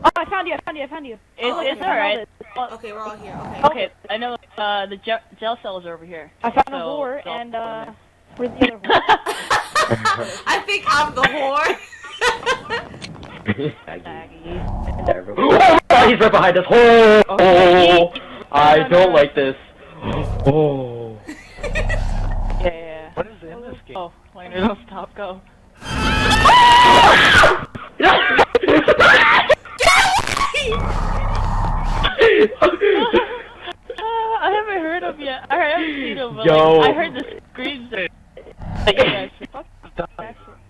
Oh, I found you. It's alright. Okay, we're all here. Okay, I know the jail cells are over here. I found a whore, and where's the other whore? I think I'm the whore. Oh, he's right behind us. Oh, I don't like this. Oh. Yeah. What is in this game? Oh, Laner, don't stop, go. I haven't heard him yet. I haven't seen him, but like, I heard the screams that you guys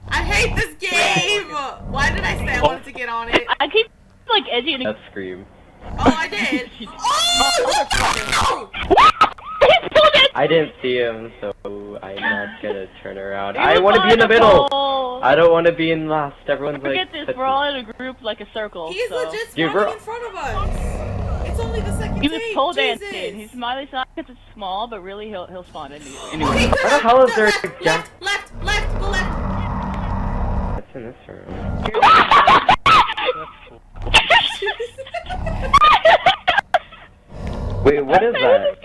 I hate this game! Why did I say I wanted to get on it? I keep like edging. That scream. Oh, I did. Oh! I didn't see him, so I'm not gonna turn around. I want to be in the middle. I don't want to be in last. Everyone's like. Forget this. We're all in a group, like a circle. He's so. legit spawning in front of us. It's only the second He was tape. pole Jesus. dancing. He's smiley side because it's small, but really he'll spawn anyway. Okay, Where the hell is there? Left, go left. What's in this room? Wait, what is that?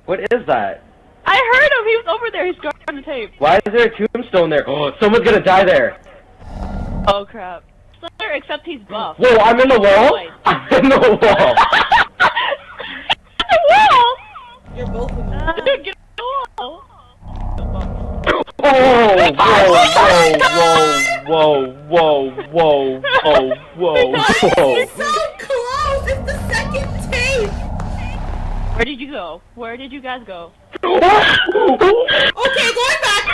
What is that? I heard him. He was over there. He's guarding the tape. Why is there a tombstone there? Oh, someone's gonna die there. Oh crap. Slayer, except he's buff. Whoa, I'm in the wall. I'm in the wall. The wall. You're both in the wall. Dude, get the wall. Whoa. You're so close. It's the second tape. Where did you go? Where did you guys go? Okay, going back.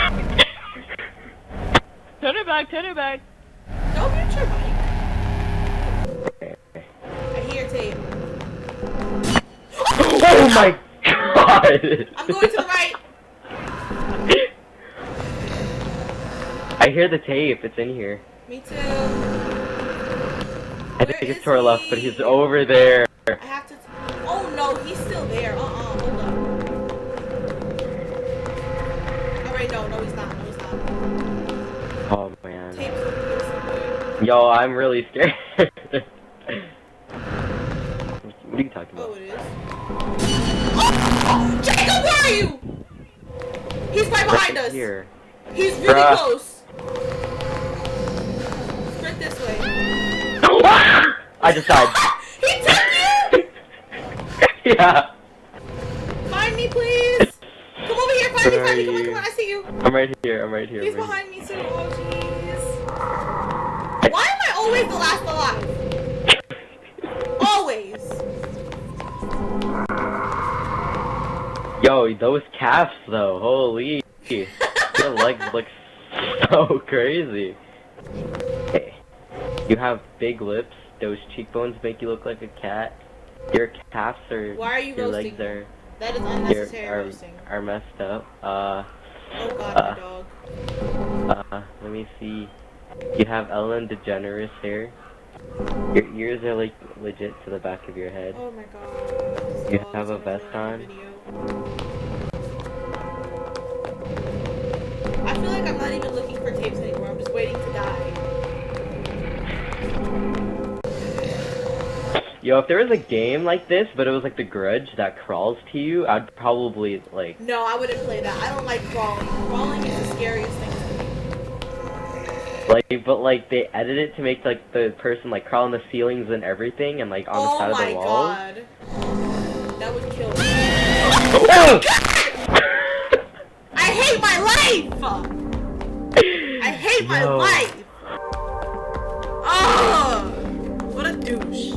Turn it back. Don't mute your mic. I hear tape. Oh my god! I'm going to the right. I hear the tape. It's in here. Me too. I think it's to our left, but he's over there. I have to. Oh no, he's still there. Hold up. Alright, no, he's not. Oh man. Tape's over here somewhere. Yo, I'm really scared. What are you talking about? Oh, it is. Oh, Jacob, where are you? He's right behind us. Here. He's really close. Sprint this way. I just died. He took you! Yeah. Find me, please. Come over here. Find me. Come on, I see you. I'm right here. He's behind me too. Oh, jeez. Why am I always the last alive? Always. Yo, those calves though, holy. Your legs look so crazy. Hey, you have big lips, those cheekbones make you look like a cat. Your calves are, why are you your roasting? legs are, That is unnecessary roasting. are messed up. Oh god, my dog. Let me see. You have Ellen DeGeneres hair. Your ears are like legit to the back of your head. Oh my god. You have a vest on. I feel like I'm not even looking for tapes anymore. I'm just waiting to die. Yo, if there was a game like this, but it was like The Grudge that crawls to you, I'd probably like... No, I wouldn't play that. I don't like crawling. Crawling is the scariest thing to me. Like, but like they edit it to make like the person like crawl on the ceilings and everything, and like on the side of the walls. Oh my god. That would kill me. I hate my life! I hate my life! Oh! What a douche.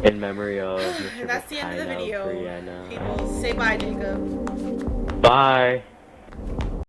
In memory of And that's the end of the video. Brianna. People, say bye, Jacob. Bye.